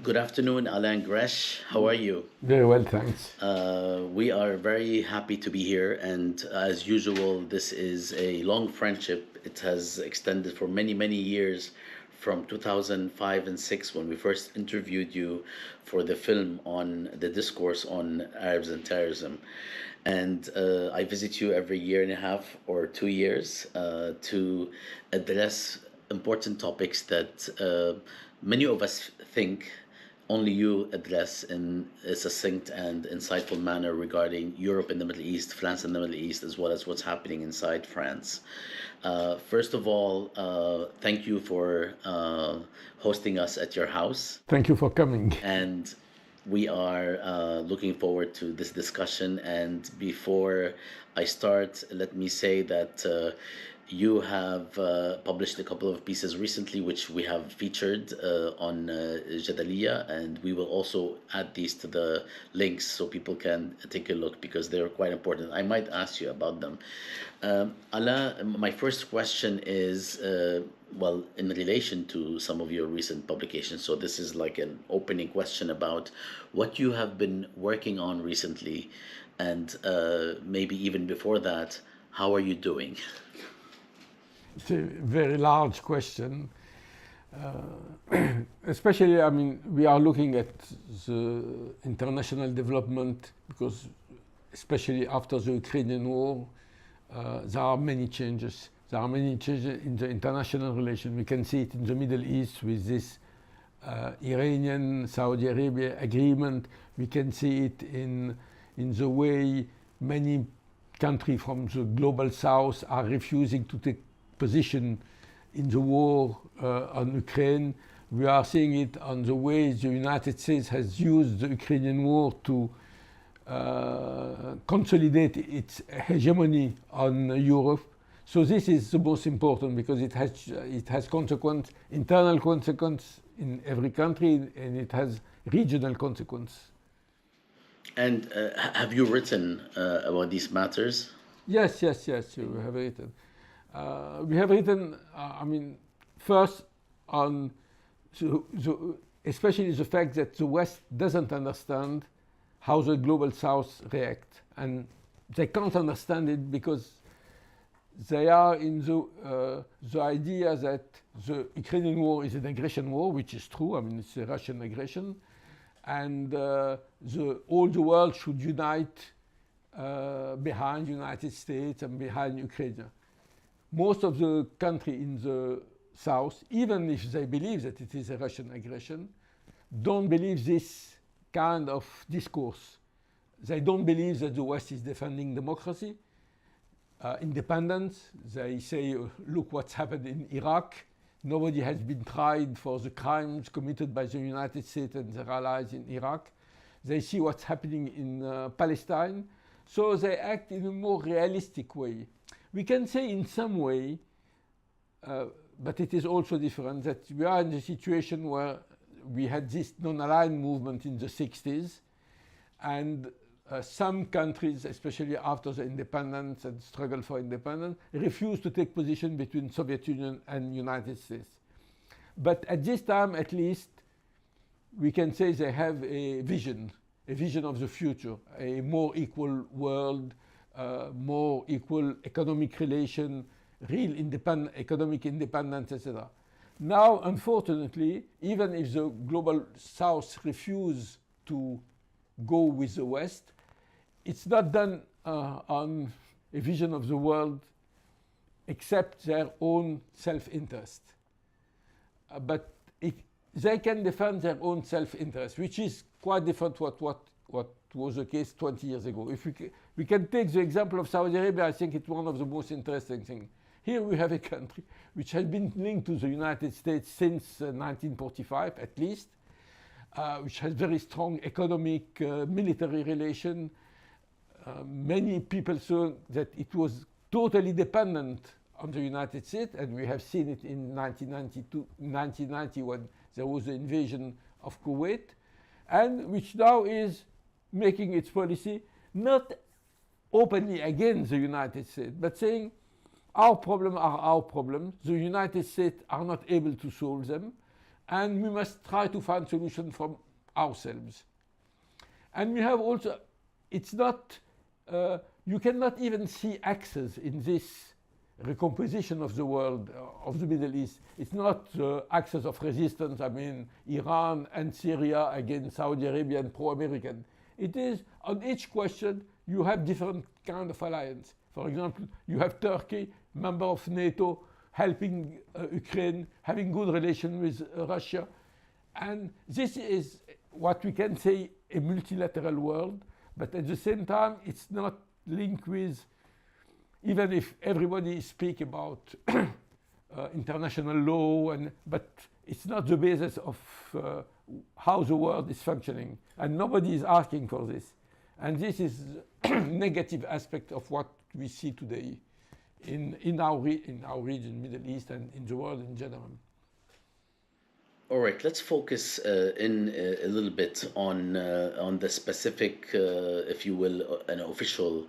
Good afternoon, Alain Gresh. How are you? Very well, thanks. We are very happy to be here, and as usual, this is a long friendship. It has extended for many, many years from 2005 and 6 when we first interviewed you for the film on the discourse on Arabs and terrorism. And I visit you every year and a half or 2 years to address important topics that many of us think only you address in a succinct and insightful manner regarding Europe and the Middle East, France and the Middle East, as well as what's happening inside France. First of all, thank you for hosting us at your house. Thank you for coming. And we are looking forward to this discussion. And before I start, let me say that you have published a couple of pieces recently, which we have featured on Jadaliya, and we will also add these to the links so people can take a look because they're quite important. I might ask you about them. Alain, my first question is, well, in relation to some of your recent publications. So this is like an opening question about what you have been working on recently, and maybe even before that, how are you doing? It's a very large question. Especially, I mean, we are looking at the international development because, especially after the Ukrainian war, there are many changes. There are many changes in the international relation. We can see it in the Middle East with this Iranian-Saudi Arabia agreement. We can see it in the way many countries from the global south are refusing to take position in the war on Ukraine. We are seeing it on the way the United States has used the Ukrainian war to consolidate its hegemony on Europe. So this is the most important because it has consequence, internal consequence in every country, and it has regional consequence. And have you written about these matters? Yes, we have written. We have written, I mean, first on especially the fact that the West doesn't understand how the global South react. And they can't understand it because they are in the idea that the Ukrainian war is an aggression war, which is true. I mean, it's a Russian aggression. And all the world should unite behind the United States and behind Ukraine. Most of the countries in the South, even if they believe that it is a Russian aggression, don't believe this kind of discourse. They don't believe that the West is defending democracy, independence. They say, look what's happened in Iraq. Nobody has been tried for the crimes committed by the United States and their allies in Iraq. They see what's happening in Palestine. So they act in a more realistic way. We can say in some way, but it is also different, that we are in a situation where we had this non-aligned movement in the 60s, and some countries, especially after the independence and struggle for independence, refused to take position between Soviet Union and United States. But at this time, at least, we can say they have a vision of the future, a more equal world, more equal economic relation, real economic independence, etc. Now, unfortunately, even if the global South refuse to go with the West, it's not done on a vision of the world except their own self-interest. But they can defend their own self-interest, which is quite different what was the case 20 years ago. If we can take the example of Saudi Arabia, I think it's one of the most interesting things. Here we have a country which has been linked to the United States since 1945 at least, which has very strong economic, military relation. Many people saw that it was totally dependent on the United States, and we have seen it in 1990 when there was the invasion of Kuwait, and which now is making its policy not openly against the United States, but saying our problems are our problems. The United States are not able to solve them. and we must try to find solutions from ourselves. And we have also, it's not, you cannot even see axes in this recomposition of the world, of the Middle East. It's not axes of resistance, I mean, Iran and Syria against Saudi Arabia and pro-American. It is, on each question, you have different kind of alliance. For example, you have Turkey, member of NATO, helping Ukraine, having good relations with Russia. And this is what we can say a multilateral world, but at the same time, it's not linked with, even if everybody speak about international law, but it's not the basis of how the world is functioning, and nobody is asking for this. And this is negative aspect of what we see today in our region, Middle East, and in the world in general. All right, let's focus in a little bit on the specific, if you will, an official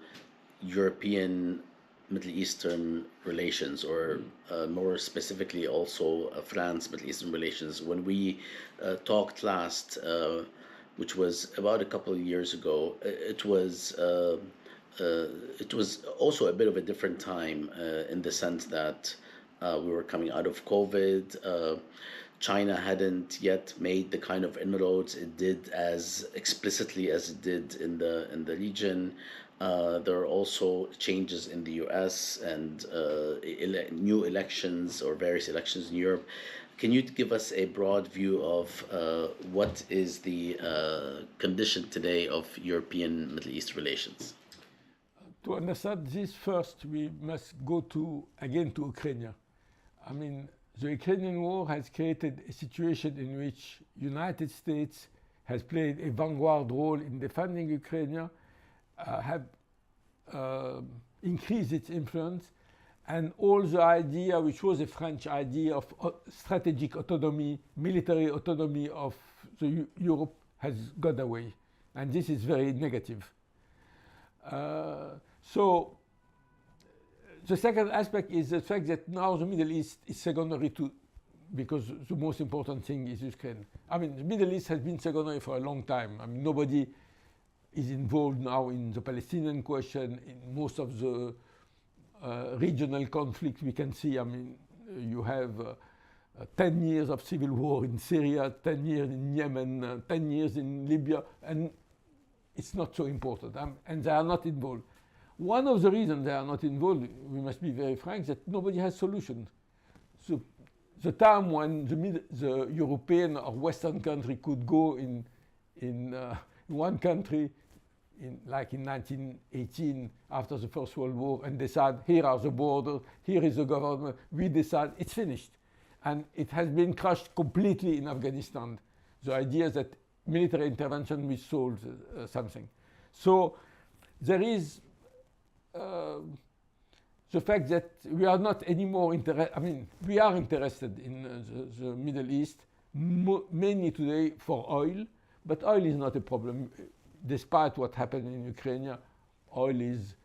European Middle Eastern relations, or more specifically also France-Middle Eastern relations. When we talked last, which was about a couple of years ago, it was also a bit of a different time in the sense that we were coming out of COVID. China hadn't yet made the kind of inroads it did as explicitly as it did in the region. There are also changes in the U.S. and new elections or various elections in Europe. Can you give us a broad view of what is the condition today of European Middle East relations? To understand this, first we must go again to Ukraine. I mean, the Ukrainian war has created a situation in which United States has played a vanguard role in defending Ukraine, have increased its influence, and all the idea, which was a French idea of strategic autonomy, military autonomy of Europe, has gone away. And this is very negative. So the second aspect is the fact that now the Middle East is secondary to, because the most important thing is Ukraine. I mean, the Middle East has been secondary for a long time. I mean, nobody is involved now in the Palestinian question, in most of the regional conflicts we can see. I mean, you have 10 years of civil war in Syria, 10 years in Yemen, 10 years in Libya, and it's not so important, and they are not involved. One of the reasons they are not involved, we must be very frank, that nobody has solutions. So the time when the European or Western country could go in one country, like in 1918, after the First World War, and decide, here are the borders, here is the government, we decide, it's finished. And it has been crushed completely in Afghanistan. The idea that military intervention will solve something. So there is the fact that we are not anymore interested, I mean, we are interested in the Middle East, mainly today for oil, but oil is not a problem. Despite what happened in Ukraine, oil is,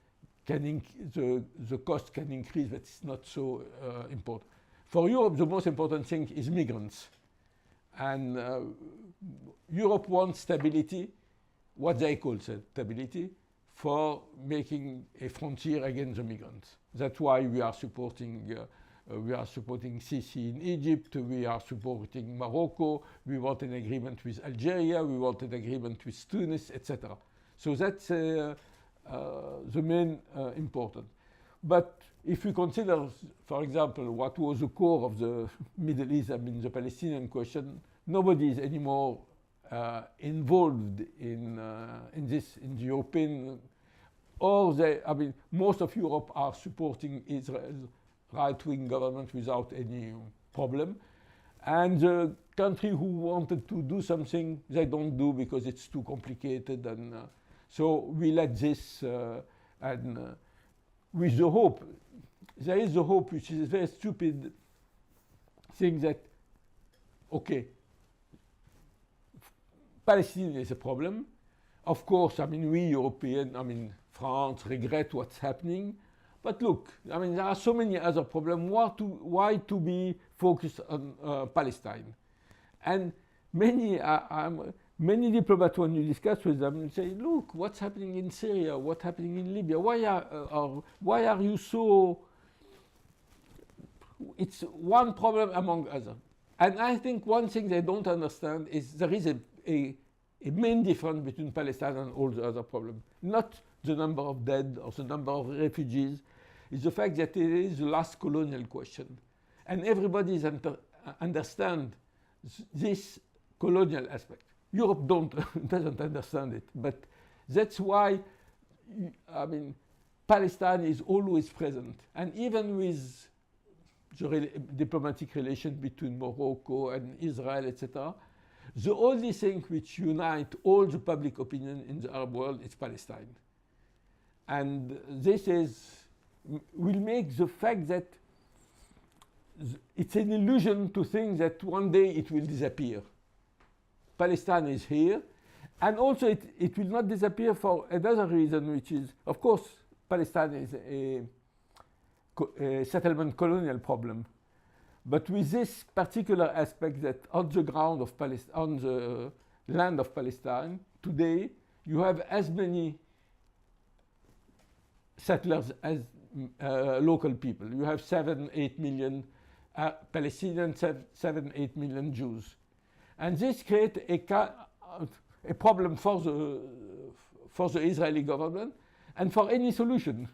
the cost can increase, but it's not so important. For Europe, the most important thing is migrants. And Europe wants stability, what they call stability, for making a frontier against the migrants. That's why we are supporting Sisi in Egypt, we are supporting Morocco, we want an agreement with Algeria, we want an agreement with Tunis, etc. So that's the main important. But if we consider, for example, what was the core of the Middle East, I mean the Palestinian question, nobody is anymore involved in this, in the European, or I mean, most of Europe are supporting Israel's right-wing government without any problem. And the country who wanted to do something, they don't do because it's too complicated. And so we let this, and with the hope, there is the hope, which is a very stupid thing that, okay, Palestine is a problem. Of course, I mean, we Europeans, I mean, France, regret what's happening. But look, I mean, there are so many other problems. Why to be focused on Palestine? And many diplomats, when you discuss with them, say, look, what's happening in Syria, what's happening in Libya, why are you so, it's one problem among others. And I think one thing they don't understand is there is a main difference between Palestine and all the other problems. Not the number of dead or the number of refugees, it's the fact that it is the last colonial question. And everybody understands this colonial aspect. Europe doesn't understand it, but that's why, I mean, Palestine is always present. And even with the diplomatic relations between Morocco and Israel, etc., the only thing which unites all the public opinion in the Arab world is Palestine. And this will make the fact that it's an illusion to think that one day it will disappear. Palestine is here, and also it will not disappear for another reason, which is, of course, Palestine is a settlement colonial problem. But with this particular aspect that on the ground of Palestine, on the land of Palestine, today you have as many settlers as local people. You have 7-8 million Palestinians, 7-8 million Jews. And this creates a problem for the Israeli government and for any solution.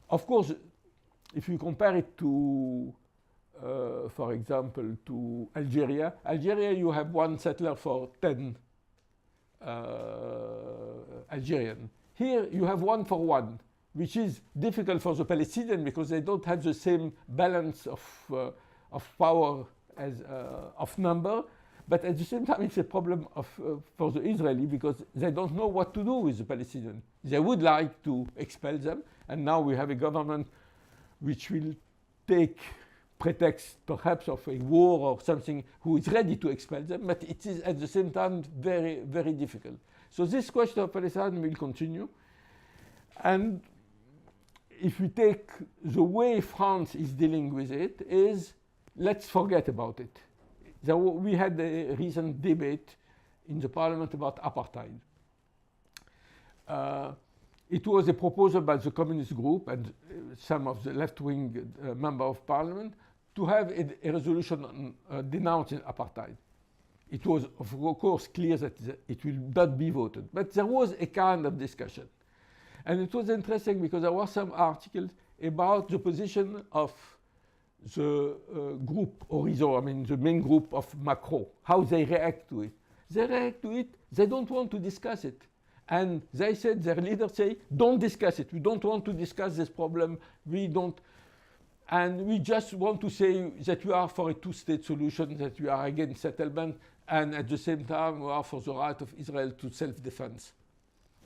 Of course, if you compare it to, for example, to Algeria, you have one settler for 10 Algerians. Here you have one for one, which is difficult for the Palestinians because they don't have the same balance of power as of number, but at the same time it's a problem for the Israeli because they don't know what to do with the Palestinians. They would like to expel them, and now we have a government which will take pretext perhaps of a war or something, who is ready to expel them, but it is at the same time very, very difficult. So this question of Palestine will continue, and if we take the way France is dealing with it is, let's forget about it. We had a recent debate in the parliament about apartheid. It was a proposal by the communist group and some of the left-wing members of parliament to have a resolution denouncing apartheid. It was, of course, clear that it will not be voted, but there was a kind of discussion. And it was interesting because there were some articles about the position of the group Horizon, I mean the main group of Macron, how they react to it. They react to it, they don't want to discuss it. And they said, their leaders say, don't discuss it. We don't want to discuss this problem. We don't, and we just want to say that we are for a two-state solution, that we are against settlement, and at the same time we are for the right of Israel to self-defense,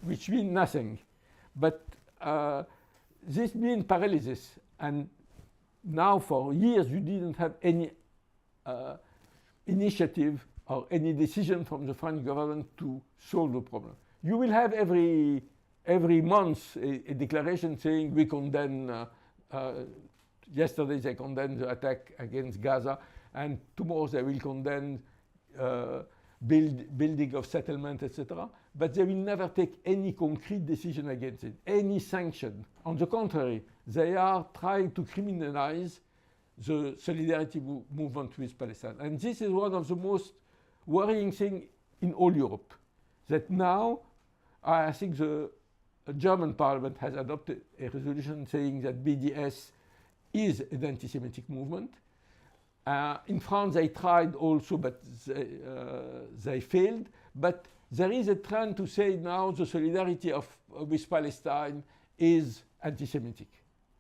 which means nothing. But this means paralysis. And now for years you didn't have any initiative or any decision from the French government to solve the problem. You will have every month a declaration saying we condemn, yesterday they condemned the attack against Gaza, and tomorrow they will condemn building of settlement, etc. But they will never take any concrete decision against it, any sanction. On the contrary, they are trying to criminalize the solidarity movement with Palestine. And this is one of the most worrying things in all Europe, that now I think the German parliament has adopted a resolution saying that BDS is an anti-Semitic movement. In France they tried also, but they failed. But there is a trend to say now the solidarity with Palestine is anti-Semitic.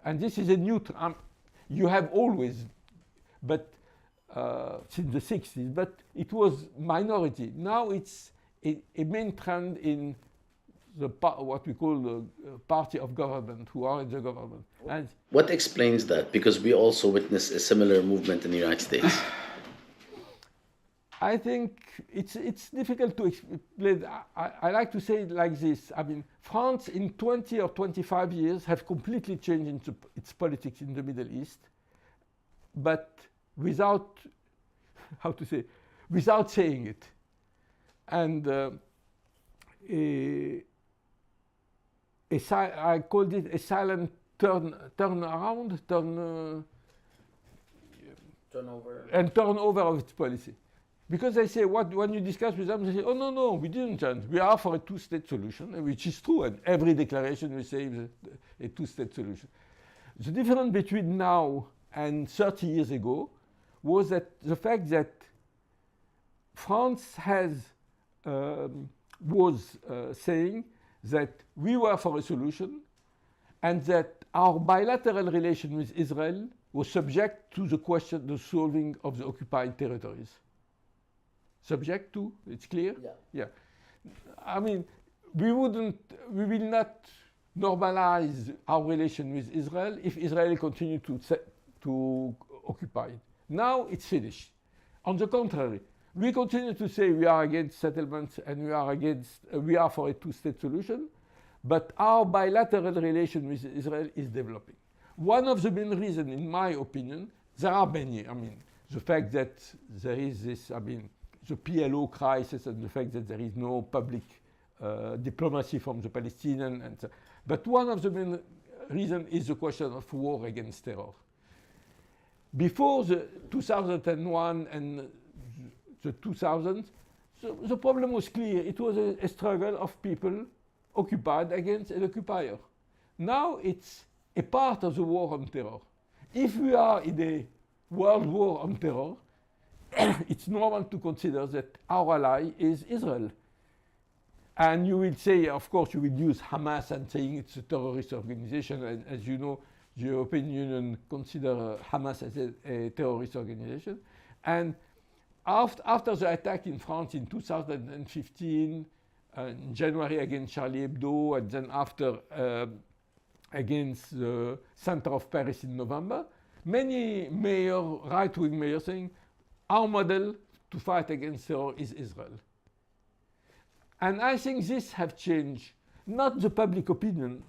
And this is a new trend. You have always, but since the 60s, but it was minority. Now it's a main trend in what we call the party of government, who are in the government. And what explains that? Because we also witnessed a similar movement in the United States. I think it's difficult to explain. I like to say it like this. I mean, France in 20 or 25 years have completely changed its politics in the Middle East, but without how to say, without saying it. And I called it a silent turnover of its policy. Because they say, when you discuss with them, they say, oh, no, we didn't change. We are for a two-state solution, which is true. And every declaration we say is a two-state solution. The difference between now and 30 years ago was that the fact that France was saying that we were for a solution and that our bilateral relation with Israel was subject to the question, the solving of the occupied territories. Subject to, it's clear? Yeah. I mean, we will not normalize our relation with Israel if Israel continues to occupy it. Now it's finished. On the contrary, we continue to say we are against settlements and we are for a two-state solution, but our bilateral relation with Israel is developing. One of the main reasons, in my opinion, there are many. I mean, the fact that there is this, the PLO crisis and the fact that there is no public diplomacy from the Palestinians. But one of the main reasons is the question of war against terror. Before the 2001 and the 2000s, the problem was clear. It was a struggle of people occupied against an occupier. Now it's a part of the war on terror. If we are in a world war on terror, it's normal to consider that our ally is Israel. And you will say, of course, you will use Hamas and saying it's a terrorist organization. And as you know, the European Union considers Hamas as a terrorist organization. And after the attack in France in 2015, in January against Charlie Hebdo, and then after against the center of Paris in November, many right-wing mayors saying, our model to fight against terror is Israel. And I think this have changed, not the public opinion.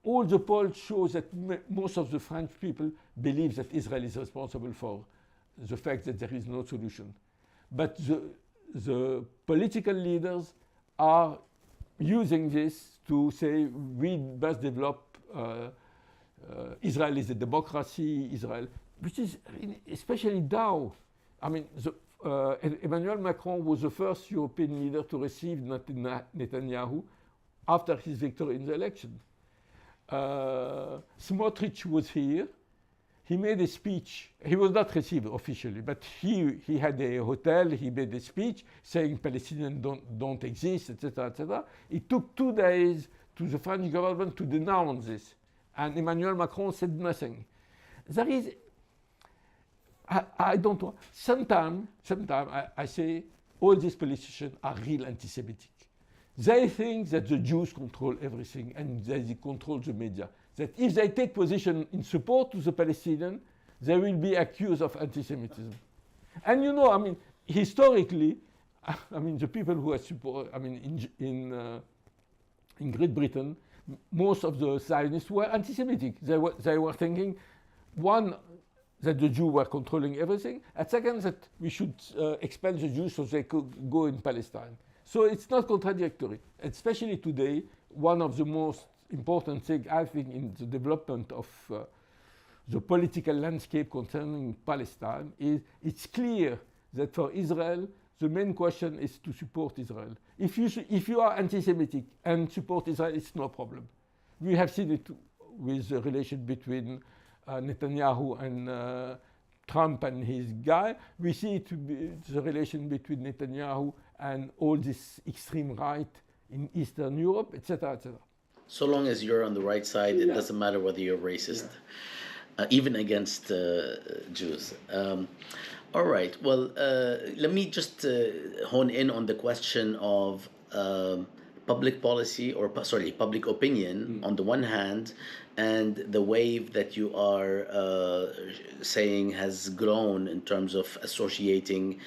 All the polls show that most of the French people believe that Israel is responsible for the fact that there is no solution. But the political leaders are using this to say we must develop Israel is a democracy, Israel, which is especially now. I mean, Emmanuel Macron was the first European leader to receive Netanyahu after his victory in the election. Smotrich was here. He made a speech. He was not received officially, but he had a hotel. He made a speech saying Palestinians don't exist, etc., etc. It took 2 days to the French government to denounce this, and Emmanuel Macron said nothing. There is, I don't know. Sometimes I say all these politicians are real anti-Semitic. They think that the Jews control everything and they control the media. That if they take position in support to the Palestinians, they will be accused of anti-Semitism. And you know, I mean, historically, I mean, the people who are support, I mean, in Great Britain, most of the Zionists were anti-Semitic. They were thinking, one, that the Jews were controlling everything, and second, that we should expel the Jews so they could go in Palestine. So it's not contradictory. Especially today, one of the most important things, I think, in the development of the political landscape concerning Palestine is it's clear that for Israel, the main question is to support Israel. If you are anti-Semitic and support Israel, it's no problem. We have seen it with the relation between Netanyahu and Trump and his guy. We see it the relation between Netanyahu and all this extreme right in Eastern Europe, etc., etc. So long as you're on the right side, it doesn't matter whether you're racist, even against Jews. All right. Well, let me just hone in on the question of public policy, or public opinion on the one hand, and the wave that you are saying has grown in terms of associating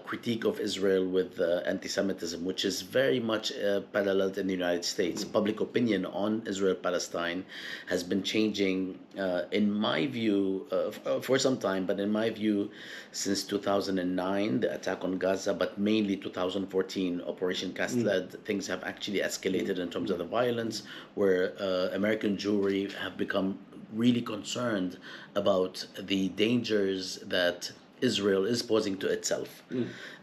critique of Israel with anti-Semitism, which is very much paralleled in the United States. Public opinion on Israel-Palestine has been changing, in my view, for some time, but in my view, since 2009, the attack on Gaza, but mainly 2014, Operation Cast Lead, things have actually escalated in terms of the violence, where American Jewry have become really concerned about the dangers that Israel is posing to itself.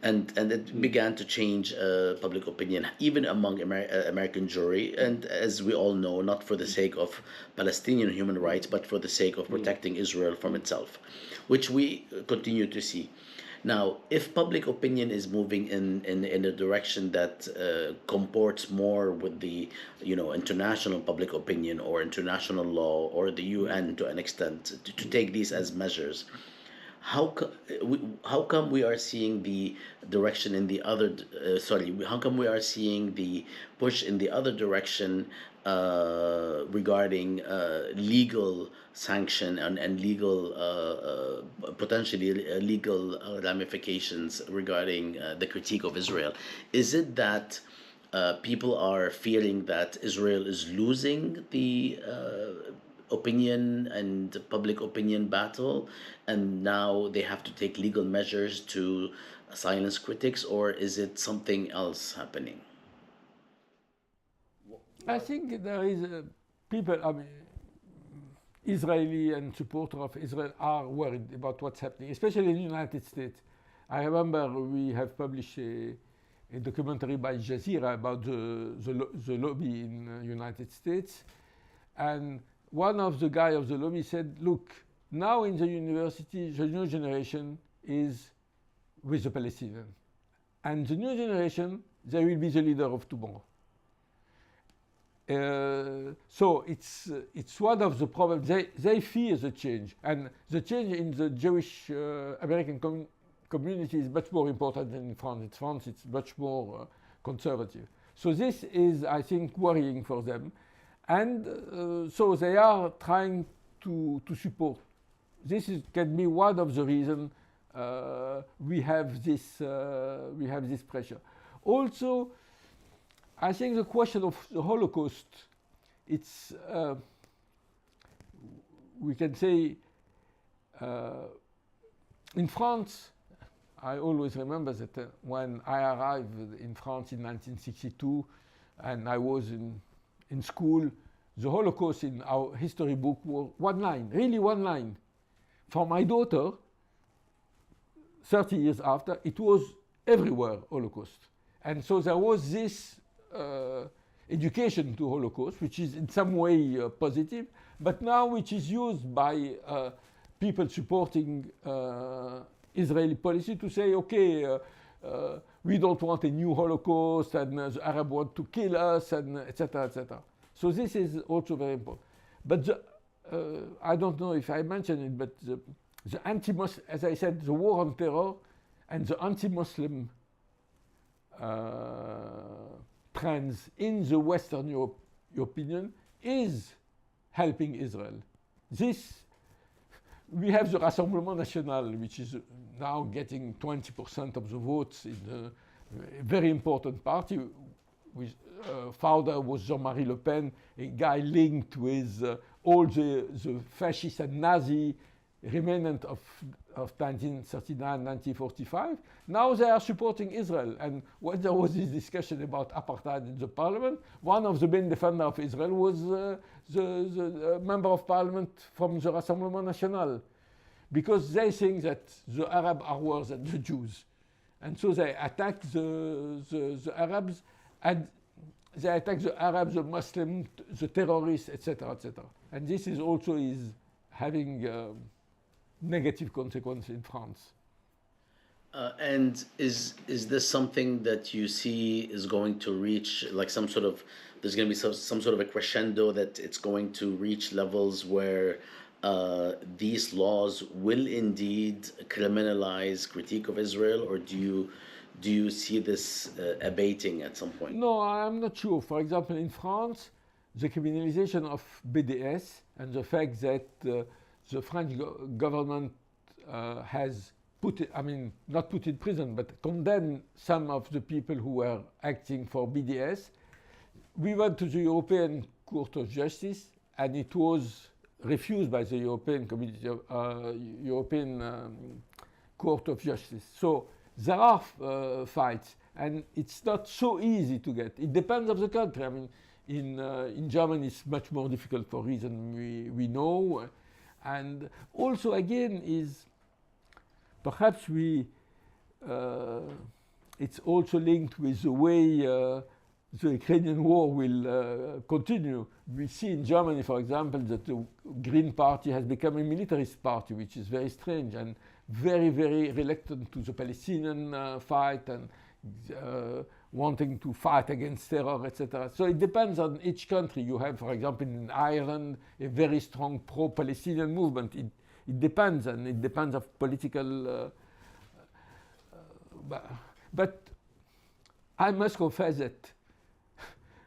And it began to change public opinion, even among American Jewry, and as we all know, not for the sake of Palestinian human rights, but for the sake of protecting Israel from itself, which we continue to see. Now, if public opinion is moving in a direction that comports more with the international public opinion or international law or the UN to an extent, to take these as measures, how come we are seeing the direction in the other how come we are seeing the push in the other direction regarding legal sanction and legal potentially legal ramifications regarding the critique of Israel? Is it that people are fearing that Israel is losing the opinion and public opinion battle, and now they have to take legal measures to silence critics, or is it something else happening? I think there is people, I mean, Israeli and supporters of Israel are worried about what's happening, especially in the United States. I remember we have published a documentary by Jazeera about the lobby in the United States, and one of the guys of the lobby said, look, now in the university, the new generation is with the Palestinians. And the new generation, they will be the leader of tomorrow. So it's one of the problems. They fear the change. And the change in the Jewish American community is much more important than in France. In France, it's much more conservative. So this is, I think, worrying for them. And so they are trying to support. This can be one of the reasons we have this pressure. Also, I think the question of the Holocaust, it's we can say in France. I always remember that when I arrived in France in 1962, and I was in school, the Holocaust in our history book was one line, really one line. For my daughter, 30 years after, it was everywhere Holocaust. And so there was this education to Holocaust, which is in some way positive, but now which is used by people supporting Israeli policy to say, okay, we don't want a new Holocaust, and the Arabs want to kill us, and etc., etc. So this is also very important. But I don't know if I mentioned it, but the anti-Muslim, as I said, the war on terror and the anti-Muslim trends in the Western European is helping Israel. We have the Rassemblement National, which is now getting 20% of the votes in a very important party. With founder was Jean-Marie Le Pen, a guy linked with all the fascist and Nazi remnant of 1939, 1945. Now they are supporting Israel. And when there was this discussion about apartheid in the parliament, one of the main defenders of Israel was the member of parliament from the Rassemblement National, because they think that the Arabs are worse than the Jews. And so they attack the Arabs, and they attack the Arabs, the Muslims, the terrorists, etc., etc. And this is also having negative consequences in France. And is this something that you see is going to reach, like some sort of, there's going to be some sort of a crescendo that it's going to reach levels where these laws will indeed criminalize critique of Israel, or do you see this abating at some point? No, I'm not sure. For example, in France, the criminalization of BDS and the fact that the French government has not put in prison, but condemn some of the people who were acting for BDS. We went to the European Court of Justice, and it was refused by the European Court of Justice. So there are fights, and it's not so easy to get. It depends on the country. I mean, in Germany, it's much more difficult for reasons we know, and also again is perhaps it's also linked with the way the Ukrainian war will continue. We see in Germany, for example, that the Green Party has become a militarist party, which is very strange and very, very reluctant to the Palestinian fight and wanting to fight against terror, etc. So it depends on each country. You have, for example, in Ireland, a very strong pro-Palestinian movement. It depends, and it depends on political... but I must confess that,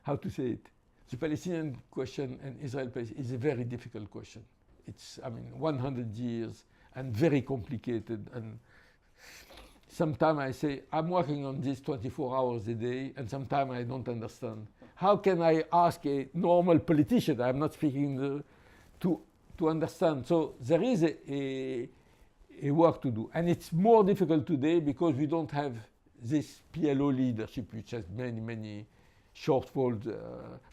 how to say it, the Palestinian question and Israel is a very difficult question. It's, 100 years and very complicated. And sometimes I say, I'm working on this 24 hours a day, and sometimes I don't understand. How can I ask a normal politician, I'm not speaking to understand? So there is a work to do. And it's more difficult today because we don't have this PLO leadership, which has many, many shortfalls,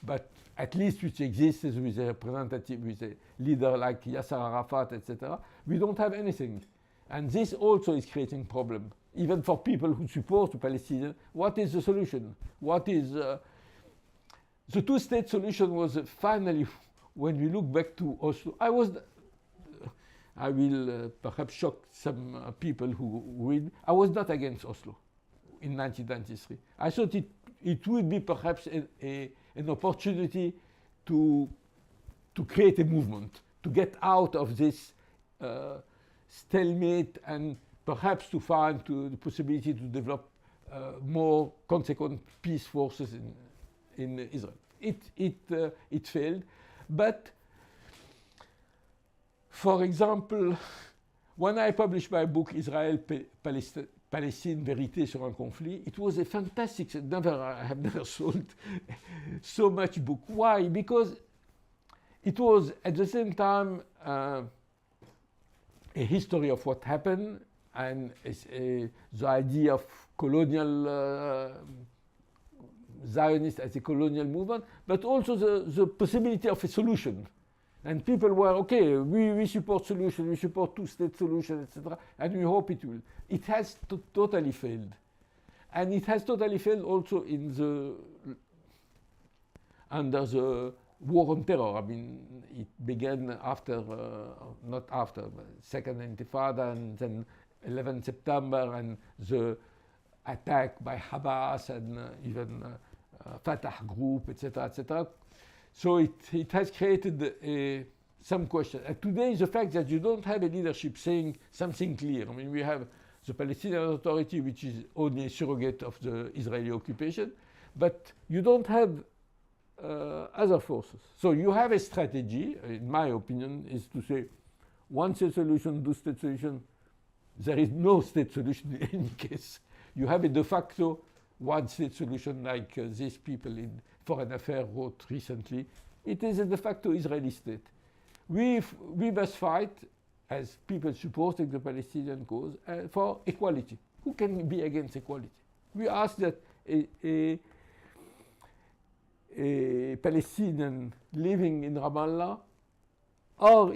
but at least which exists with a representative, with a leader like Yasser Arafat, etc. We don't have anything. And this also is creating problem, even for people who support the Palestinians. What is the solution? What is... the two-state solution was finally, when we look back to Oslo, I will perhaps shock some people who read, I was not against Oslo in 1993. I thought it would be perhaps an opportunity to create a movement, to get out of this stalemate and perhaps to find the possibility to develop more consequent peace forces in Israel. It failed, but for example, when I published my book Israel Palestine Vérité sur un conflit, it was a fantastic. I have never sold so much book. Why? Because it was at the same time a history of what happened and the idea of colonial Zionist as a colonial movement, but also the possibility of a solution. And people were, okay, we support solution, we support two-state solution, etc., and we hope it will. It has totally failed. And it has totally failed also under the war on terror. It began after, not after, but Second Intifada, and then 11 September, and the attack by Hamas and even Fatah group, etc., etc. So it has created some question. And today, the fact that you don't have a leadership saying something clear. We have the Palestinian Authority, which is only a surrogate of the Israeli occupation, but you don't have other forces. So you have a strategy, in my opinion, is to say, one-state solution, two-state solution. There is no state solution in any case. You have a de facto one-state solution like these people in Foreign Affairs wrote recently. It is a de facto Israeli state. We must fight as people supporting the Palestinian cause for equality. Who can be against equality? We ask that a Palestinian living in Ramallah or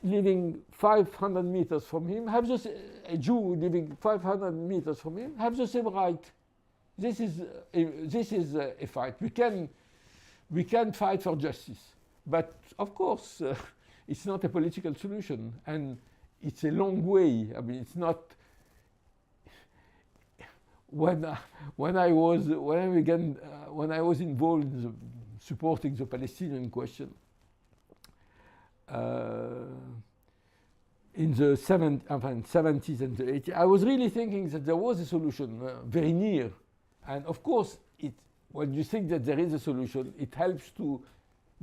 living 500 meters from him, a Jew living 500 meters from him, have the same right. This is a fight. We can fight for justice, but of course it's not a political solution, and it's a long way. It's not. When I was involved in supporting the Palestinian question in the 70s and the 80s, I was really thinking that there was a solution very near. And of course, when you think that there is a solution, it helps to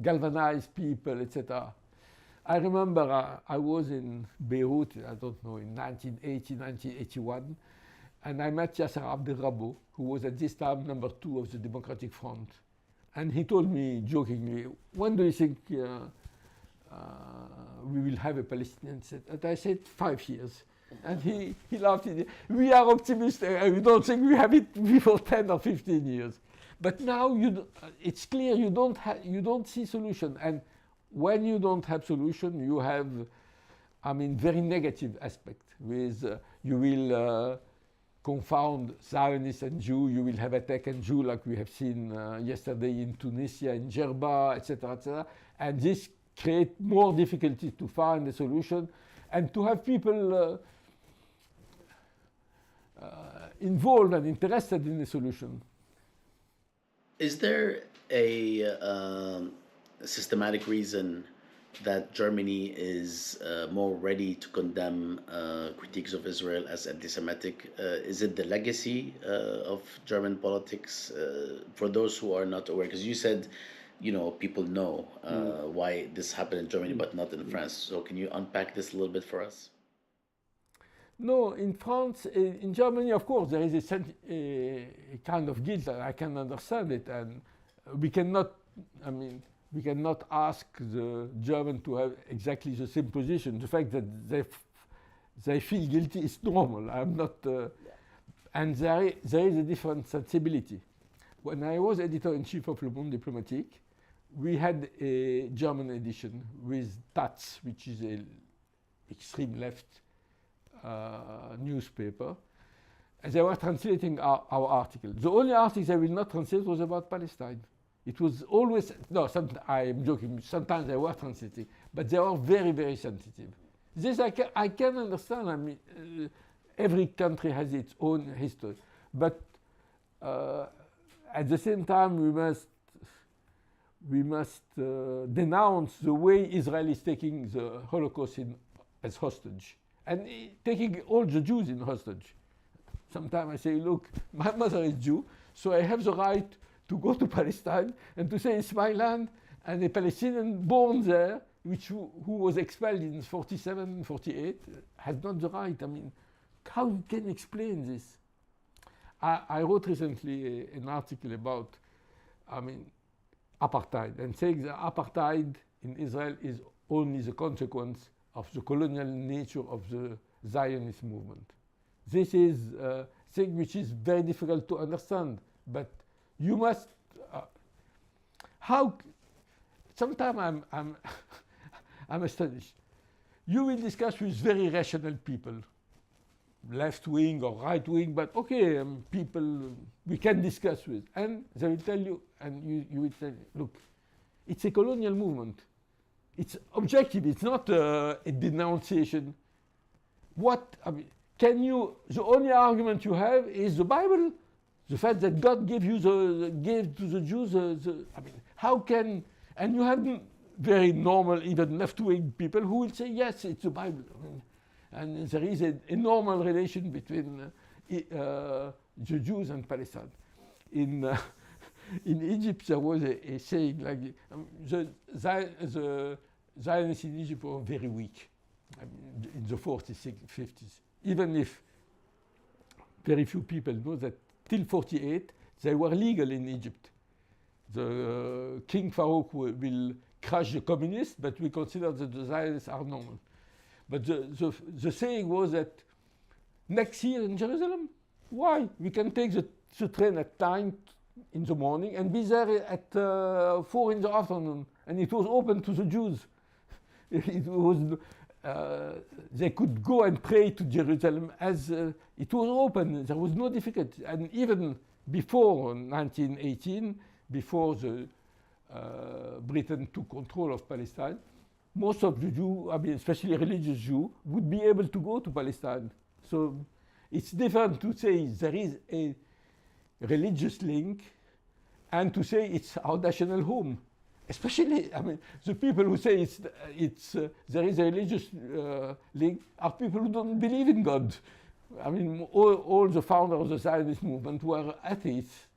galvanize people, etc. I remember I was in Beirut, I don't know, in 1980, 1981, and I met Yasser Abdelrabou, who was at this time number 2 of the Democratic Front. And he told me jokingly, when do you think we will have a Palestinian state? And I said, 5 years. And he laughed. We are optimistic. We don't think we have it before 10 or 15 years. But now it's clear you don't see solution. And when you don't have solution, you have, I mean, very negative aspect. With you will confound Zionists and Jew. You will have attack on Jew, like we have seen yesterday in Tunisia, in Jerba, etc., etc. And this creates more difficulty to find a solution, and to have people involved and interested in the solution. Is there a systematic reason that Germany is more ready to condemn critiques of Israel as anti-Semitic? Is it the legacy of German politics? For those who are not aware, because you said, people know why this happened in Germany, but not in France. So can you unpack this a little bit for us? No, in France, in Germany, of course, there is a kind of guilt, and I can understand it, and we cannot ask the German to have exactly the same position. The fact that they feel guilty is normal. I'm not, and there is a different sensibility. When I was editor-in-chief of Le Monde Diplomatique, we had a German edition with Taz, which is an extreme left newspaper, and they were translating our article. The only article they will not translate was about Palestine. It was always, I'm joking, sometimes they were translating, but they were very, very sensitive. This I can understand. I mean, every country has its own history, but at the same time, we must denounce the way Israel is taking the Holocaust as hostage, and taking all the Jews in hostage. Sometimes I say, look, my mother is Jew, so I have the right to go to Palestine and to say it's my land, and a Palestinian born there, who was expelled in 47, 48, has not the right. I mean, how you can explain this? I wrote recently an article about, apartheid, and saying that apartheid in Israel is only the consequence of the colonial nature of the Zionist movement. This is a thing which is very difficult to understand, but you must. Sometimes I'm astonished. You will discuss with very rational people, left wing or right wing, but okay, people we can discuss with, and they will tell you, and you will tell, look, it's a colonial movement. It's objective. It's not a denunciation. The only argument you have is the Bible, the fact that God gave to the Jews. How can? And you have very normal, even left-wing people who will say, yes, it's the Bible. And there is a normal relation between the Jews and Palestine. In Egypt, there was a saying like the Zionists in Egypt were very weak in the 40s, 50s. Even if very few people know that till 48, they were legal in Egypt. The King Farouk will crush the communists, but we consider that the Zionists are normal. But the saying was that next year in Jerusalem, why? We can take the train at 9 in the morning and be there at 4 in the afternoon. And it was open to the Jews. It was, they could go and pray to Jerusalem as it was open. There was no difficulty. And even before 1918, before Britain took control of Palestine, most of the Jews, especially religious Jews, would be able to go to Palestine. So it's different to say there is a religious link and to say it's our national home. Especially, the people who say there is a religious link are people who don't believe in God. All the founders of the Zionist movement were atheists.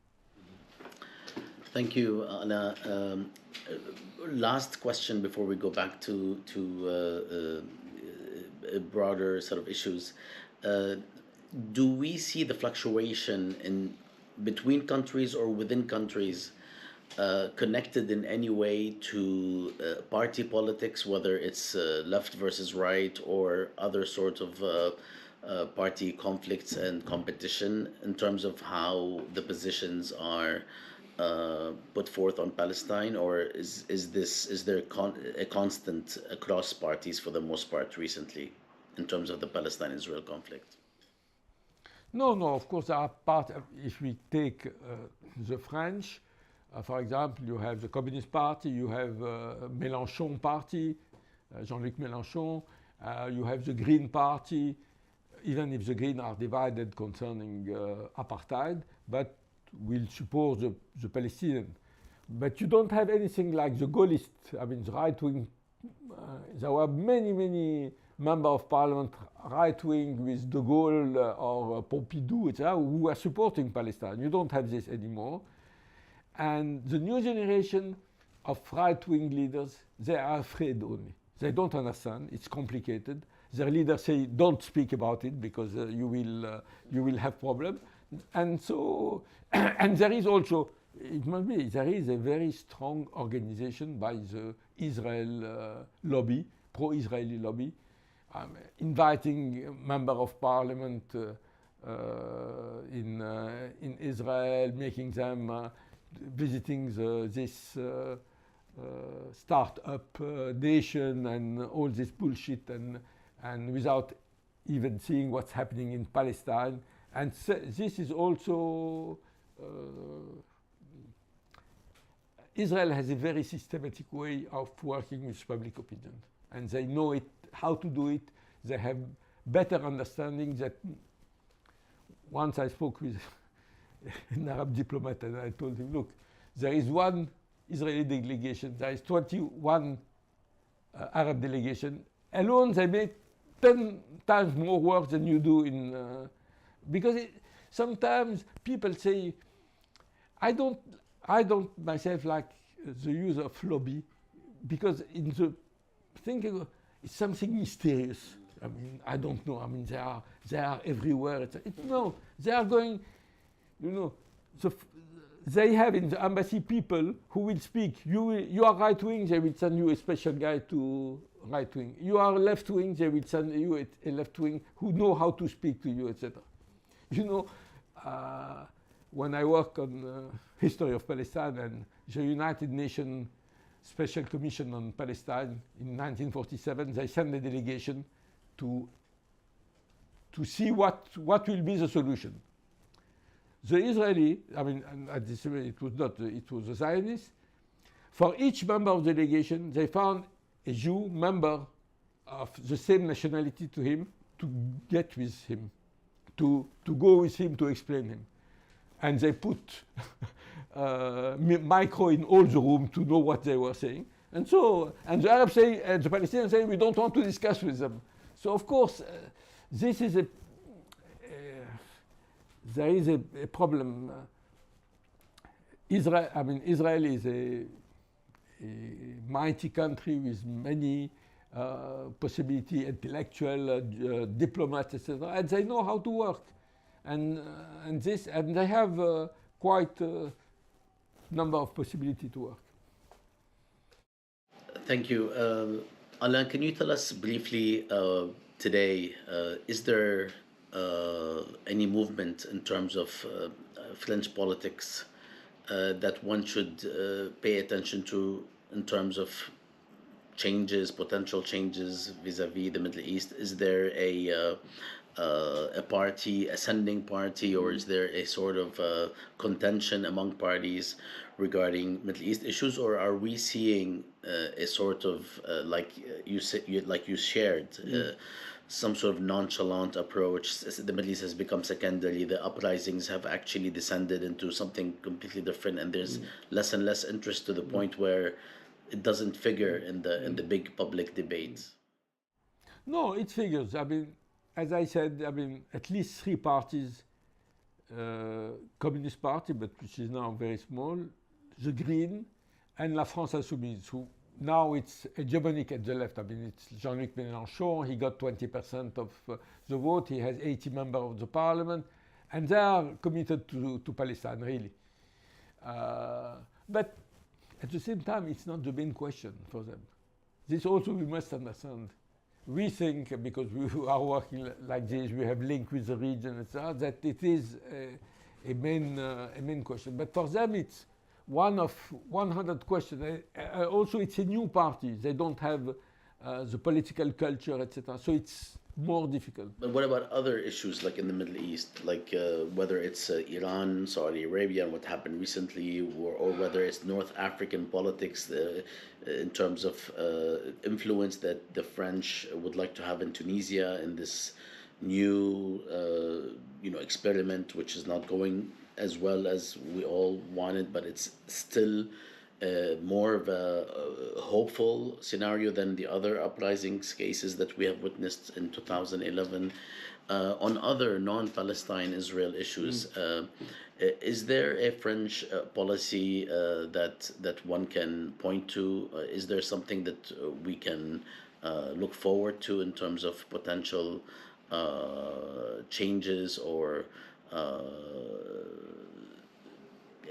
Thank you, Alain. Last question before we go back to broader sort of issues. Uh, do we see the fluctuation in between countries or within countries connected in any way to party politics, whether it's left versus right or other sort of party conflicts and competition in terms of how the positions are put forth on Palestine, or is there a constant across parties for the most part recently in terms of the Palestine-Israel conflict? No, no, of course, there are parts. If we take the French, for example, you have the Communist Party, you have Mélenchon Party, Jean-Luc Mélenchon, you have the Green Party, even if the Green are divided concerning apartheid, but will support the Palestinian. But you don't have anything like the Gaullist, I mean, the right-wing. There were many, many members of parliament, right-wing with de Gaulle or Pompidou, etc., who were supporting Palestine. You don't have this anymore. And the new generation of right-wing leaders, they are afraid only. They don't understand. It's complicated. Their leaders say, don't speak about it because you will have problems. And so, and there is also, it must be, there is a very strong organization by the Israel lobby, pro-Israeli lobby, inviting members of parliament in Israel, making them visiting this start-up nation and all this bullshit, and without even seeing what's happening in Palestine. And this is also, Israel has a very systematic way of working with public opinion, and they know it, how to do it. They have better understanding. That once I spoke with an Arab diplomat, and I told him, look, there is one Israeli delegation, there is 21 Arab delegation. Alone, they make 10 times more work than you do in, because sometimes people say, I don't myself like the use of lobby, because in the thinking it's something mysterious. I mean, I don't know. I mean, they are everywhere. No, they are going. You know, they have in the embassy people who will speak. You are right wing, they will send you a special guy to right wing. You are left wing, they will send you a left wing who know how to speak to you, etc. You know, when I work on history of Palestine and the United Nations Special Commission on Palestine in 1947, they sent a delegation to see what will be the solution. The Israeli, I mean, at this time it was not, it was the Zionists. For each member of the delegation, they found a Jew member of the same nationality to him to get with him, to go with him to explain him. And they put micro in all the room to know what they were saying. And so, and the Arabs say, and the Palestinians say, we don't want to discuss with them. So of course, this is there is a problem. Israel is a mighty country with many possibility, intellectual, diplomats, etc. And they know how to work, and they have quite a number of possibilities to work. Thank you, Alain. Can you tell us briefly today? Is there any movement in terms of French politics that one should pay attention to in terms of changes, potential changes vis-a-vis the Middle East? Is there a party, ascending party, or is there a sort of contention among parties regarding Middle East issues, or are we seeing a sort of like you shared? Some sort of nonchalant approach? The Middle East has become secondary. The uprisings have actually descended into something completely different, and there's less and less interest to the point where it doesn't figure in the big public debates. No, it figures. I mean, as I said, I mean, at least three parties: Communist Party, but which is now very small, the Green, and La France Insoumise, who now it's hegemonic at the left. I mean, it's Jean-Luc Mélenchon. He got 20% of the vote. He has 80 members of the parliament, and they are committed to Palestine, really. But at the same time, it's not the main question for them. This also we must understand. We think, because we are working like this, we have link with the region, etc., that it is a main question. But for them, it's one of 100 questions. Also, it's a new party. They don't have the political culture, etc. So it's more difficult. But what about other issues like in the Middle East, like whether it's Iran, Saudi Arabia, and what happened recently, or whether it's North African politics in terms of influence that the French would like to have in Tunisia in this new experiment, which is not going as well as we all wanted, but it's still more of a hopeful scenario than the other uprisings cases that we have witnessed in 2011. On other non-Palestine Israel issues, is there a French policy that one can point to? Is there something that we can look forward to in terms of potential changes or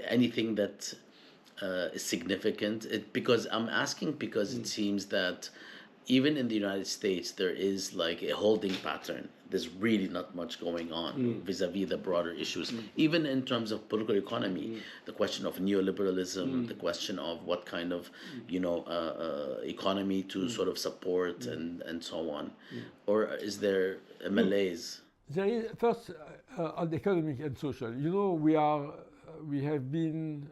anything that is significant? Because I'm asking because it seems that even in the United States there is like a holding pattern. There's really not much going on vis-a-vis the broader issues. Even in terms of political economy, the question of neoliberalism, the question of what kind of economy to sort of support and so on. Or is there a malaise? There is first on economic and social. We have been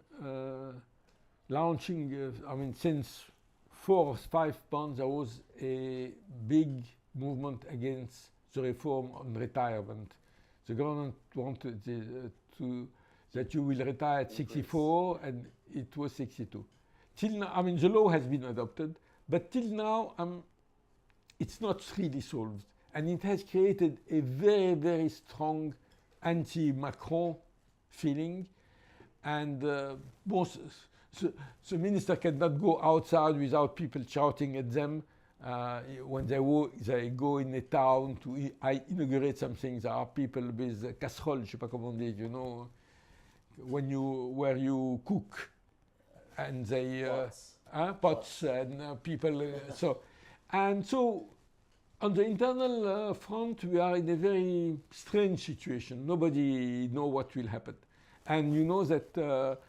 launching. Since 4 or 5 months, there was a big movement against the reform on retirement. The government wanted that you will retire at 64, and it was 62. Till now, the law has been adopted, but till now, it's not really solved, and it has created a very, very strong anti-Macron feeling, and the minister cannot go outside without people shouting at them. When they go in a town to inaugurate something, there are people with casserole, je sais pas comment on dit, where you cook, and they pots and people. So on the internal front, we are in a very strange situation. Nobody knows what will happen. And you know that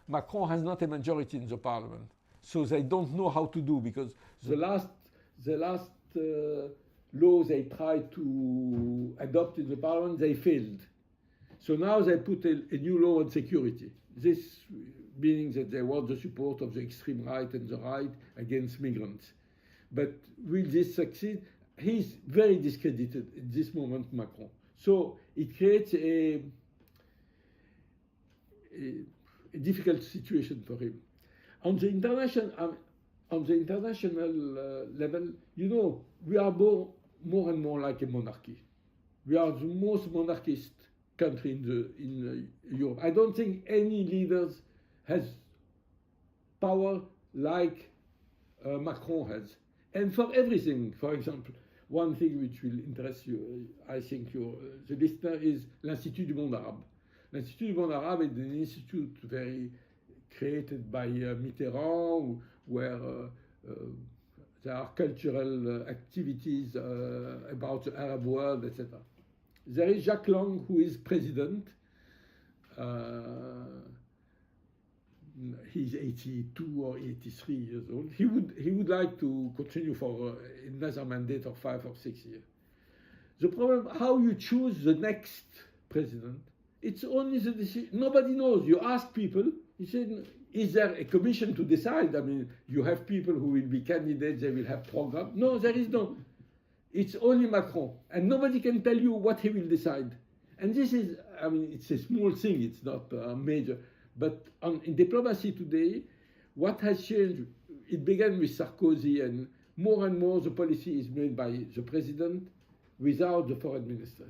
Macron has not a majority in the parliament. So they don't know how to do, because the last law they tried to adopt in the parliament, they failed. So now they put a new law on security. This meaning that they want the support of the extreme right and the right against migrants. But will this succeed? He's very discredited at this moment, Macron. So it creates a difficult situation for him. On the international level, we are more and more like a monarchy. We are the most monarchist country in Europe. I don't think any leaders has power like Macron has. And for everything, for example, one thing which will interest you, I think the listener, is l'Institut du Monde Arabe. L'Institut du Monde Arabe is an institute created by Mitterrand, where there are cultural activities about the Arab world, etc. There is Jacques Lang, who is president. He's 82 or 83 years old. He would like to continue for another mandate of 5 or 6 years. The problem, how you choose the next president, it's only the decision. Nobody knows. You ask people, you say, is there a commission to decide? You have people who will be candidates, they will have program. No, there is no. It's only Macron. And nobody can tell you what he will decide. And this is, it's a small thing, it's not major. But in diplomacy today, what has changed, it began with Sarkozy, and more the policy is made by the president without the foreign minister.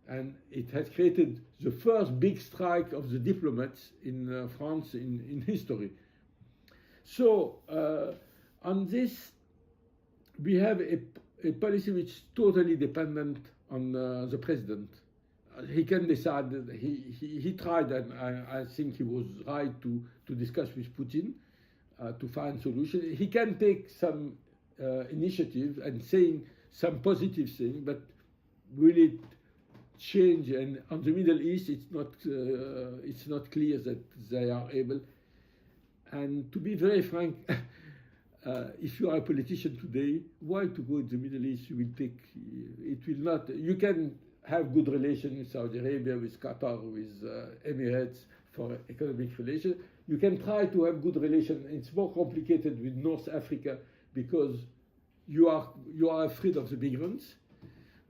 And it has created the first big strike of the diplomats in France in history. So on this, we have a policy which is totally dependent on the president. He can decide. He tried, and I think he was right to discuss with Putin to find solution. He can take some initiative and saying some positive thing, but will it change? And on the Middle East, it's not clear that they are able. And to be very frank, if you are a politician today, why to go to the Middle East? You will take. It will not. You can have good relations with Saudi Arabia, with Qatar, with Emirates for economic relations. You can try to have good relations. It's more complicated with North Africa because you are afraid of the migrants.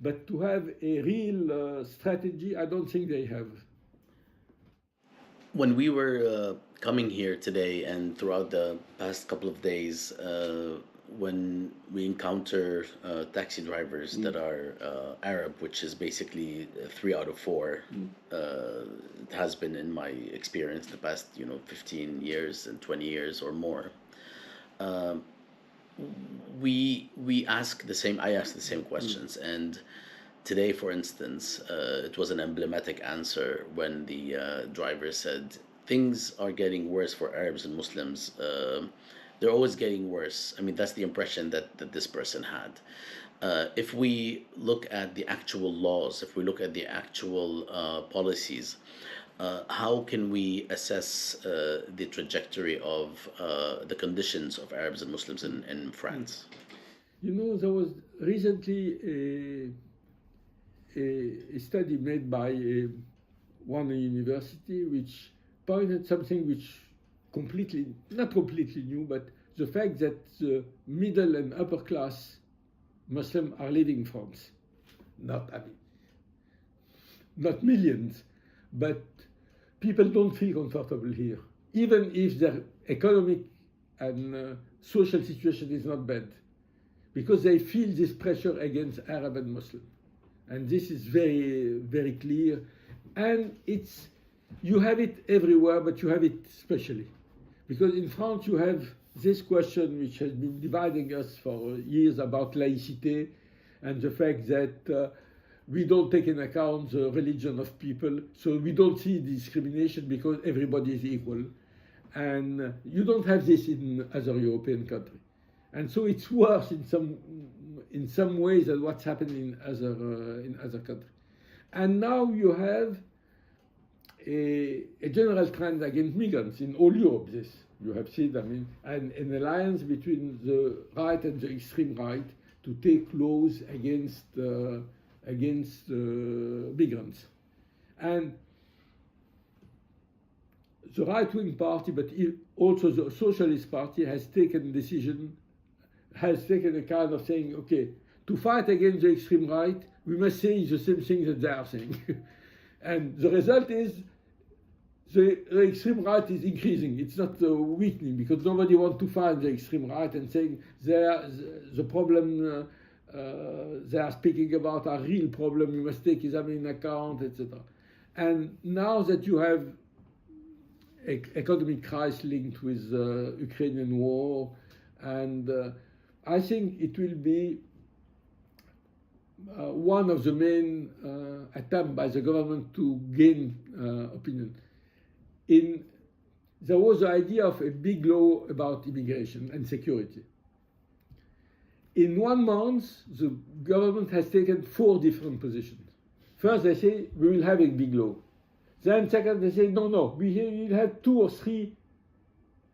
But to have a real strategy, I don't think they have. When we were coming here today and throughout the past couple of days, when we encounter taxi drivers that are Arab, which is basically 3 out of 4, it has been in my experience the past 15 years and 20 years or more. We ask the same. I ask the same questions, and today, for instance, it was an emblematic answer when the driver said, "Things are getting worse for Arabs and Muslims. They're always getting worse." I mean, that's the impression that this person had. If we look at the actual laws, if we look at the actual policies, how can we assess the trajectory of the conditions of Arabs and Muslims in France? There was recently a study made by one university which pointed something which not completely new, but the fact that the middle and upper class Muslims are leaving France. Not millions, but people don't feel comfortable here, even if their economic and social situation is not bad, because they feel this pressure against Arab and Muslim. And this is very, very clear. And you have it everywhere, but you have it especially. Because in France, you have this question which has been dividing us for years about laïcité and the fact that we don't take into account the religion of people. So we don't see discrimination because everybody is equal. And you don't have this in other European countries. And so it's worse in some ways than what's happening in other countries. And now you have a general trend against migrants in all Europe. This you have seen. An alliance between the right and the extreme right to take laws against migrants, and the right-wing party, but also the Socialist Party has taken a kind of saying, okay, to fight against the extreme right, we must say the same thing that they are saying. And the result is the extreme right is increasing. It's not weakening, because nobody wants to fight the extreme right and saying the problem they are speaking about are real problem, we must take them in account, etc. And now that you have economic crisis linked with Ukrainian war, and I think it will be one of the main attempts by the government to gain opinion. There was the idea of a big law about immigration and security. In 1 month, the government has taken 4 different positions. First, they say we will have a big law. Then, second, they say no, we will have 2 or 3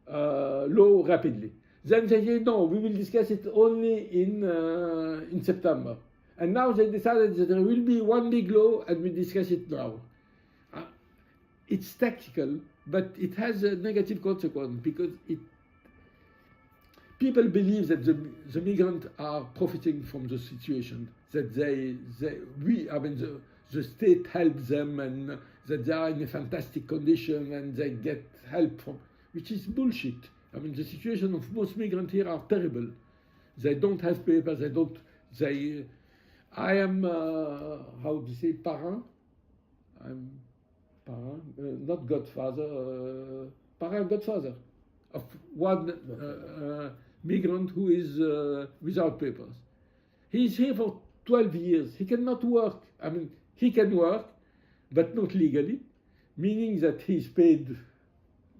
laws rapidly. Then they say no, we will discuss it only in September. And now they decided that there will be 1 big law and we discuss it now. It's tactical, but it has a negative consequence, because people believe that the migrants are profiting from the situation, that the state helps them, and that they are in a fantastic condition and they get help from, which is bullshit. The situation of most migrants here are terrible. They don't have papers, I am, how do you say, parent? I'm parent, not godfather, parent, godfather. of one migrant who is without papers. He's here for 12 years. He cannot work. I mean, he can work, but not legally, meaning that he's paid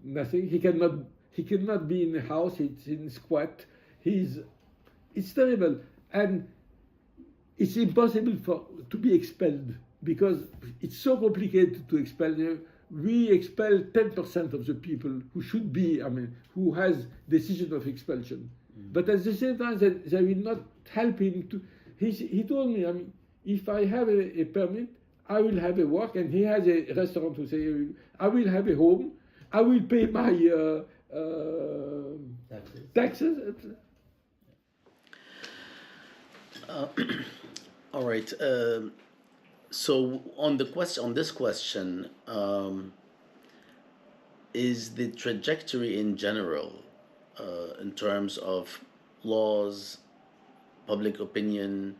nothing. He cannot be in a house. He's in squat. It's terrible, and it's impossible to be expelled because it's so complicated to expel. We expel 10% of the people who should be, I mean, who has decision of expulsion. But at the same time, they will not help him to. He told me, I mean, if I have a permit, I will have a work, and he has a restaurant to say, I will have a home, I will pay my taxes. All right. So on this question, is the trajectory in general, in terms of laws, public opinion,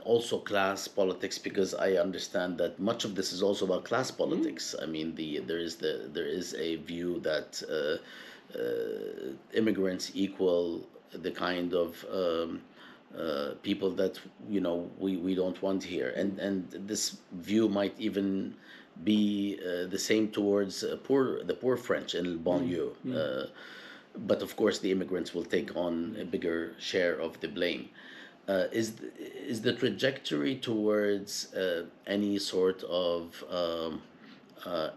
also class politics, because I understand that much of this is also about class politics. I mean, there is a view that immigrants equal the kind of people that we don't want here, and this view might even be the same towards the poor French in banlieue. But of course, the immigrants will take on a bigger share of the blame. Is the trajectory towards any sort of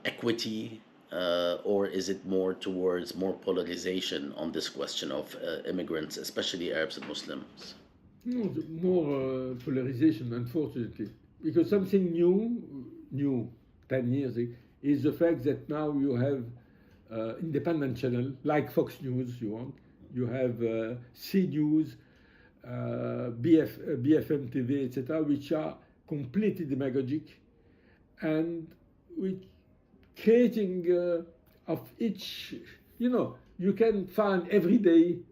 equity, or is it more towards more polarization on this question of immigrants, especially Arabs and Muslims? No, more polarization, unfortunately, because something new 10 years ago, is the fact that now you have independent channel like Fox News, you have C News, BFM TV, etc., which are completely demagogic and which creating of each, you can find every day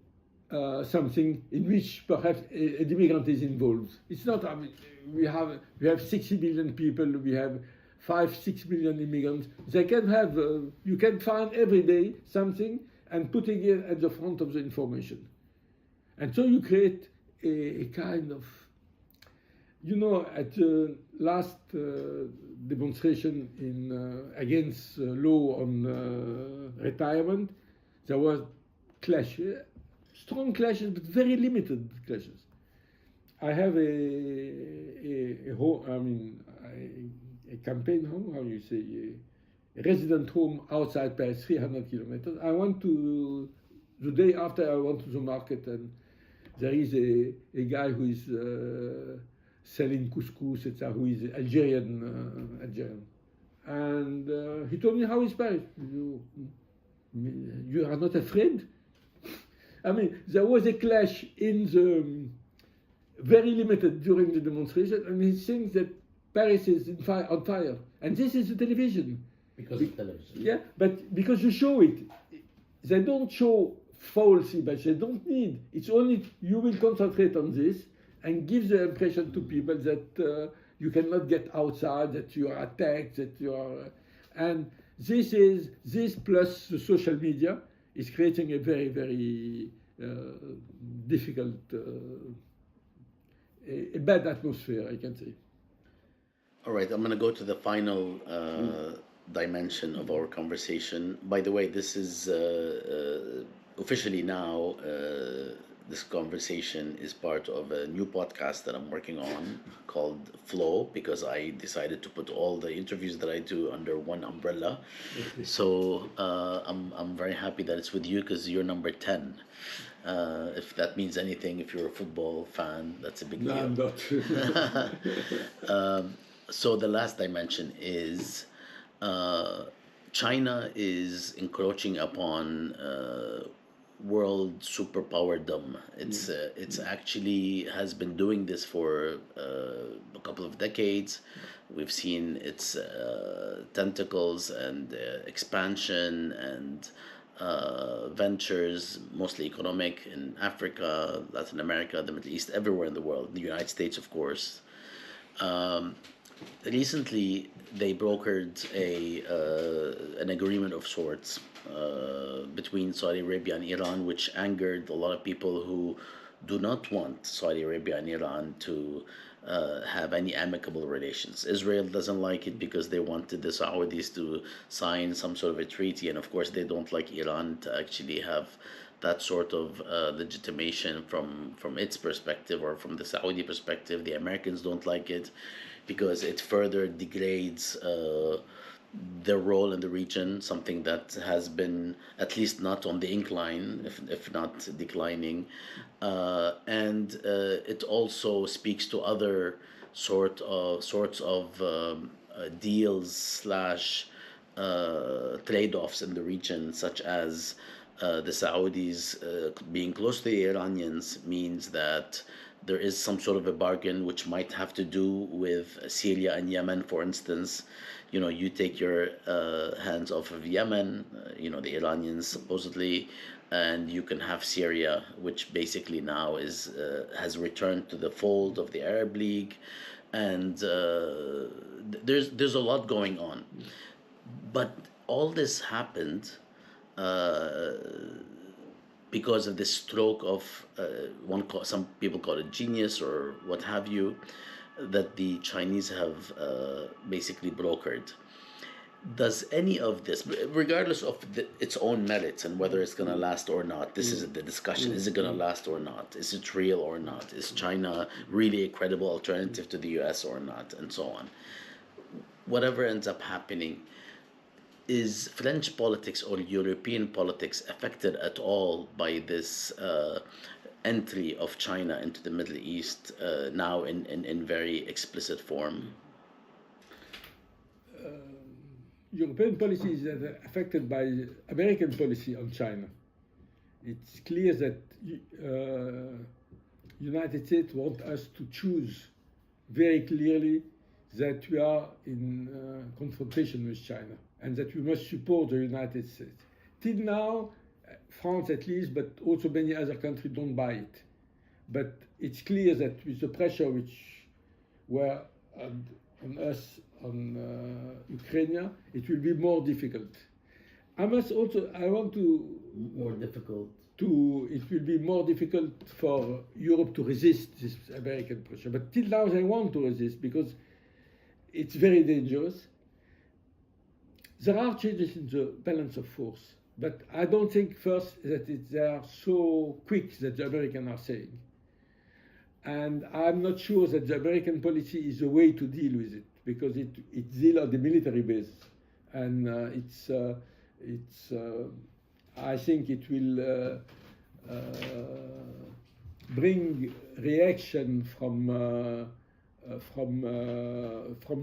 something in which perhaps an immigrant is involved. It's not, I mean, we have 60 million people, we have 5-6 million immigrants. They can have, you can find every day something and putting it at the front of the information. And so you create a kind of, at the last demonstration against law on retirement, there was strong clashes, but very limited clashes. I have a campaign home, how you say, a resident home outside Paris, 300 kilometers. The day after I went to the market, and there is a guy who is selling couscous, etc., who is Algerian. And he told me, how is Paris? You are not afraid? I mean, there was a clash in the very limited during the demonstration, and he thinks that Paris is on fire. And this is the television. Because of television. Yeah, but because you show it. They don't show false images, they don't need. It's only, you will concentrate on this and give the impression to people that you cannot get outside, that you are attacked, that you are... and this plus the social media is creating a very, very difficult, a bad atmosphere, I can say. All right, I'm going to go to the final dimension of our conversation. By the way, this is officially now, this conversation is part of a new podcast that I'm working on called Flow, because I decided to put all the interviews that I do under one umbrella. So I'm very happy that it's with you, because you're number 10. If that means anything, if you're a football fan, that's a big deal. No, I'm not. So the last dimension is China is encroaching upon world superpowerdom. It's actually has been doing this for a couple of decades. We've seen its tentacles and expansion and ventures, mostly economic, in Africa, Latin America, the Middle East, everywhere in the world, the United States, of course. Recently, they brokered an agreement of sorts between Saudi Arabia and Iran, which angered a lot of people who do not want Saudi Arabia and Iran to have any amicable relations. Israel doesn't like it because they wanted the Saudis to sign some sort of a treaty, and of course, they don't like Iran to actually have that sort of legitimation from its perspective or from the Saudi perspective. The Americans don't like it because it further degrades their role in the region, something that has been at least not on the incline, if not declining. And it also speaks to other sorts of deals slash trade-offs in the region, such as the Saudis being close to the Iranians means that there is some sort of a bargain which might have to do with Syria and Yemen, for instance. You know, you take your hands off of Yemen, the Iranians supposedly, and you can have Syria, which basically now has returned to the fold of the Arab League, and there's a lot going on. But all this happened because of this stroke of some people call it genius or what have you, that the Chinese have basically brokered. Does any of this, regardless of its own merits and whether it's going to last or not, this is the discussion: is it going to last or not? Is it real or not? Is China really a credible alternative to the U.S. or not? And so on. Whatever ends up happening, is French politics or European politics affected at all by this entry of China into the Middle East now in very explicit form? European policy is affected by American policy on China. It's clear that United States want us to choose very clearly that we are in confrontation with China and that we must support the United States. Till now, France at least, but also many other countries don't buy it. But it's clear that with the pressure which were on us on Ukraine, it will be more difficult. I want to... More difficult? It will be more difficult for Europe to resist this American pressure. But till now they want to resist because it's very dangerous. There are changes in the balance of force, but I don't think first that they are so quick that the Americans are saying. And I'm not sure that the American policy is the way to deal with it, because it deals on the military base. And I think it will bring reaction from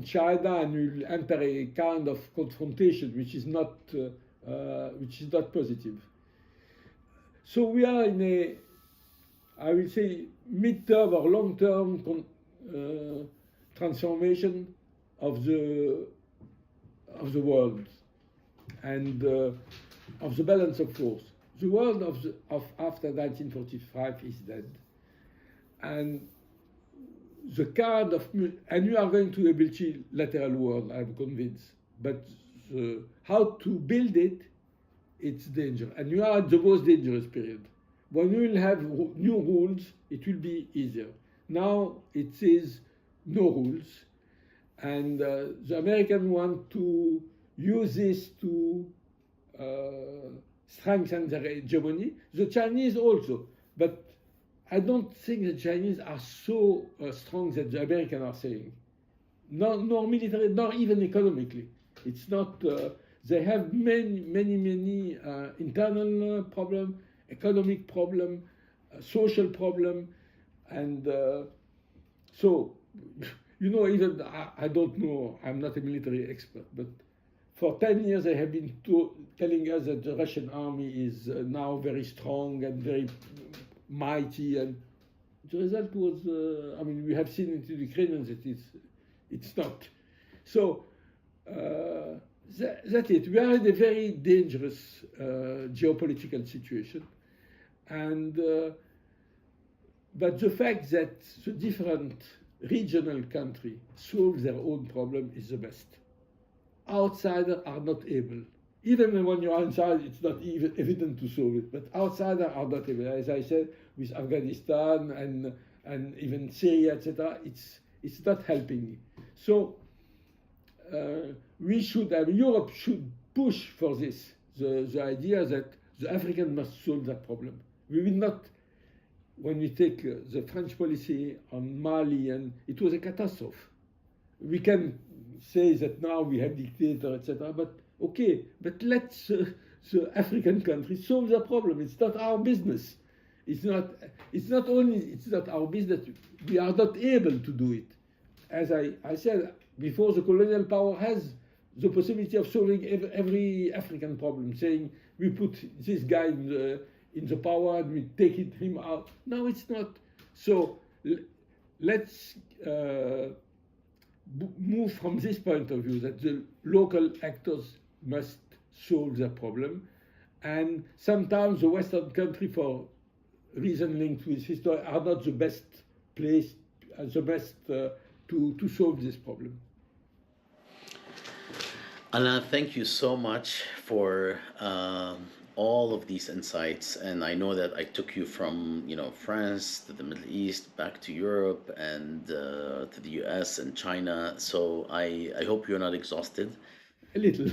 China, and will enter a kind of confrontation which is not positive. So we are in a, I will say, mid-term or long-term transformation of the world and of the balance of force. The world of after 1945 is dead, and the kind of, and we are going to a multilateral world, I'm convinced. But how to build it, it's dangerous. And you are at the most dangerous period. When we will have new rules, it will be easier. Now it says no rules. And the Americans want to use this to strengthen their hegemony. The Chinese also. But I don't think the Chinese are so strong that the Americans are saying. Nor military, nor even economically. It's not, they have many internal problems, economic problem, social problem, and so, even I don't know, I'm not a military expert, but for 10 years they have been telling us that the Russian army is now very strong and very mighty, and the result was, we have seen it in the Ukrainians that it's not. So that's it. We are in a very dangerous geopolitical situation, and but the fact that the different regional country solve their own problem is the best. Outsiders are not able. Even when you're inside, it's not even evident to solve it. But outsiders are not able. As I said, with Afghanistan and even Syria, etc., it's not helping. So we should, Europe should push for this. The idea that the African must solve that problem. We will not. When we take the French policy on Mali, and it was a catastrophe. We can say that now we have dictators, etc. But okay, but let the African countries solve the problem. It's not our business. It's not our business. We are not able to do it. As I said before, the colonial power has the possibility of solving every African problem, saying we put this guy in the power and we take him out. No, it's not. So let's move from this point of view, that the local actors must solve their problem. And sometimes the Western country, for reasons linked with history, are not the best place, the best to solve this problem. Alain, thank you so much for all of these insights. And I know that I took you from, France to the Middle East, back to Europe, and to the US and China. So I hope you're not exhausted. A little.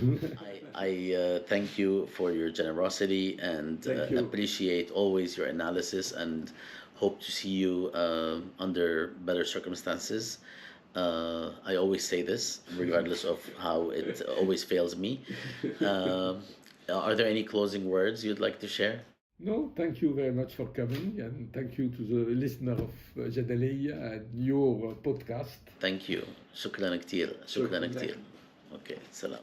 I thank you for your generosity and appreciate always your analysis, and hope to see you under better circumstances. I always say this, regardless of how it always fails me. Are there any closing words you'd like to share? No, thank you very much for coming, and thank you to the listener of جدلية and your podcast. Thank you. شكرا كتير. شكرا كتير. Okay, salam.